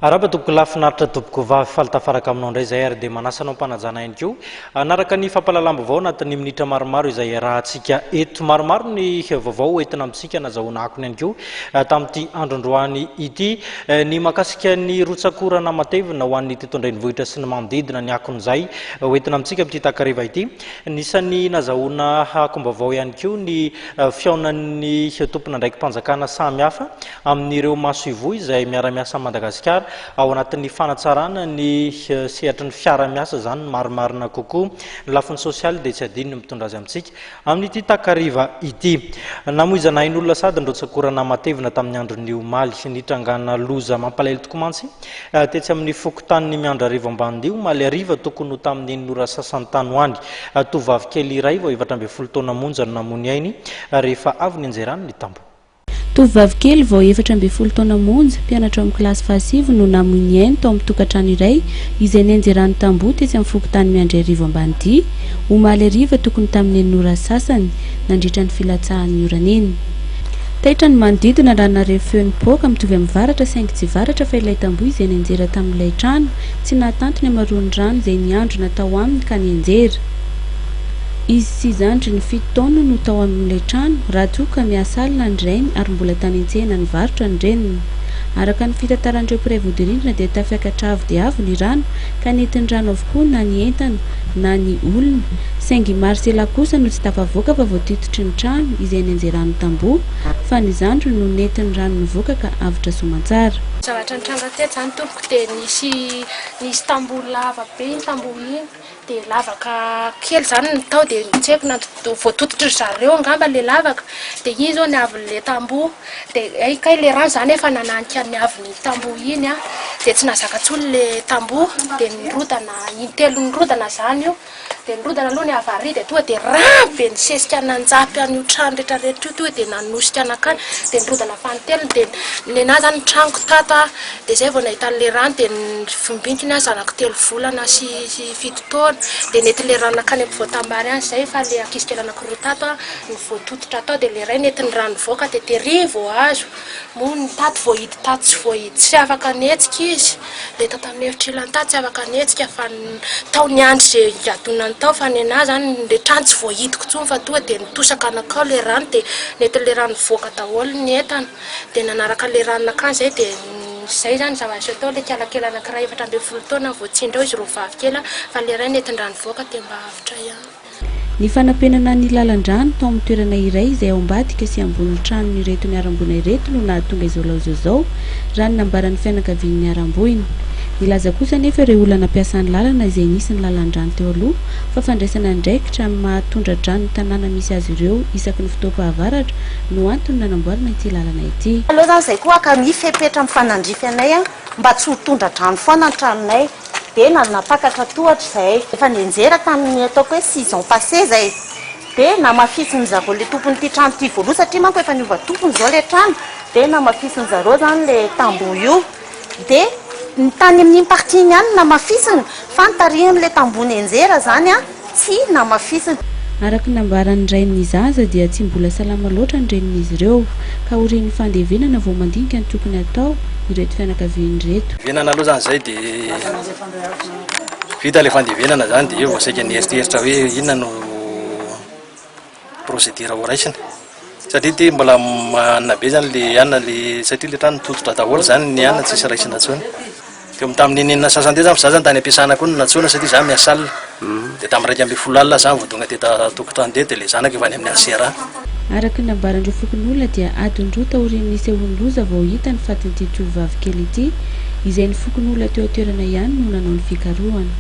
Araba toboko lafinaritra toboko vavy faltafaraka aminao indray izay ary dia manasanao mpanajana ihany koa anaraka ny fampalalam-baovao anatin'ny minitra maromaro izay rahantsika eto maromaro ny vaovao entina amintsika nazahoana akony ihany koa tamin'ity androndroany ity ny makasika ny rotsakorana matevina ho an'ny tetondrainy vohitra sy ny manodidina ny akon'izay entina amintsika amin'ity takariva ity nisan'ny nazahoana akom-baovao ihany koa ny fiaonan'ny tompona ndraiky mpanjakana samihafa amin'ireo maso ivohy izay miara-miasa Madagasikara ao anatin'ny fanatsarana ny sehatry ny fiara-miasa zany maromarina kokoa ny lafiny sosialy dia tsy adino ny mitondra azy amintsika amin'ity takariva ity namoizanahin'olona sady nirotsakorana matevina tamin'ny andron'ny omaly nitrangana loza mampalahelo tokoa mantsy tetsy amin'ny fokontany miandro arivo ambandio maly ariva tokony ho tamin'ny nora sasany tany hoany tovavy kely iray vao 17 taona monja no namony ainy rehefa avy ny anjerany ny tambo. Tovovavy kely vao 17 taona monja mpianatra amin'ny kilasy fahasivy no namony ainy tao amin'ny tokantrano iray izay nianjerany tamboho tetsy amin'ny fokontany miandry arivo ambanidia omaly ariva tokony tamin'ny nora sasany nandritra ny filatsahan'ny orana iny. Taitra ny manodidina rana rehefa feon'ny poaka mitovy amin'ny varatra saingy tsy varatra fa ilay tamboho izay nianjera tamin'ilay trano tsy nahatanty ny hamaroan'ny rano izay niandro natao aminy ka nianjera. Izy sy zandry ny 7 taona no tao amin'ilay trano raha toa ka miasa alina ny rainy ary mbola tany an-tsena ny varotra ny reniny. Araka ny fitantaran'ireo mpiray vodi-rindrina dia tafiakatra avo dia avo ny rano ka nentin'ny rano avokoa na ny entana na ny olona saingy Marsela kosa no tsy tafavoaka fa voatitotry ny trano izay nianjerany tamboho fa ny zandry no nentin'ny rano nivoaka ka avitra soamantsara. Zavatra nitranga teto zany tompoko dia nisy tamboho lava be iny tamboho iny dia lavaka kely zany ny tao dia tseko na voatototry zareo angamba le lavaka dia iny zao ny avin'le tamboho dia kay le rano zany efa nananika ny avin'ny tamboho iny dia tsy nazaka tsony le tamboho dia nirodana intelo nirodana zany io dia nirodana aloha ny avary dia tonga dia rabe nisesika nanjapy an'io trano rehetrarehetra io tonga dia nanosika anakany dia nirodana fanitelony dia nenahy zany tranoko tato dia zay vao nahitan'le rano dia fimbinkiny zanako 3 volana sy 7 taona dia nety le rano nakany amin'ny voatambary any zay fa le ankizikely anankiroa tato ny voatototra tao dia le ray nety ny rano voaka dia terrivo azo moa ny tato voahidy tato tsy voahidy tsy afaka netsika izy le tato amin'ny efitrilany tato tsy afaka netsika fa tao niandry zay hiadonany tao fa nenahy zany le trano tsy voahidiko tsony fa tonga dia nitosaka anakao le rano dia nety le rano voaka daholo ny entana dia nanaraka le rano nakany zay dia zay zany zavatra atao le kialakely anankiray 17 taona voatsindreo izy roa vavy kely fa le ray nentin-drano voaka dia mba avitra ihany. Ny fanampenana ny lalan-drano tao amin'ny toerana iray izay ao ambadika sy ambony trano ny reto ny aram-boina ireto no nahatonga izao raha ny nambaran'ny fianakavian'ny aram-boina. Nilaza kosa nefa ireo olona nampiasany lalana izay nisy ny lalan-drano teo aloha fa fandraisana andraikitra mahatondra drano ny tanàna misy azy ireo isaky ny fotoam-pahavaratra no antony nanamboarana ity lalana ity. Aloha zany zay koa ka mifepetra amin'ny fanandrify anay mba tsy ho tondra drano foana ny tranonay dia napakatra tohatra zay efa nianjera tamin'ny ataoko hoe 6 ans passé zay dia namafisiny zareo le tompon'ity trano ity voaloha satria manko efa niova tompony zao le trano dia namafisiny zareo zany le tamboho io dia ny tany amin'iny partie ihany namafisiny fa nitarihan'le tamboho nianjera zany tsy namafisiny. Araka nambaran'ny rain'ny zaza dia tsy mbola salama loatra ny renin'izy ireo ka orin'ny fandevenana vao mandinika ny tokony atao ireto fianakaviany reto. Venana aloha zany zay dia vita le fandevenana zany dia vao saika nieritreeritra hoe inona no procédure ho raisina satria ty mbola manana be zany le anna le satria le trano nitototra daholo zany ny anna tsisy raisina tsony dia tamin'ny nenina sasany teo zany fa za zany tany ampiasana koa no natsona satria za miasa alina dia tamin'ny 2 alina zany vao tonga teta tokotrano dia le zanako efa any amin'ny asera. Araka ny nambaran'ireo fokon'olona dia adiny roa taorian'ny sehoan'ny loza vao hita ny fatin'ity tovovavy kely ity izay ny fokon'olona teo toerana ihany no nanao ny fikarohana.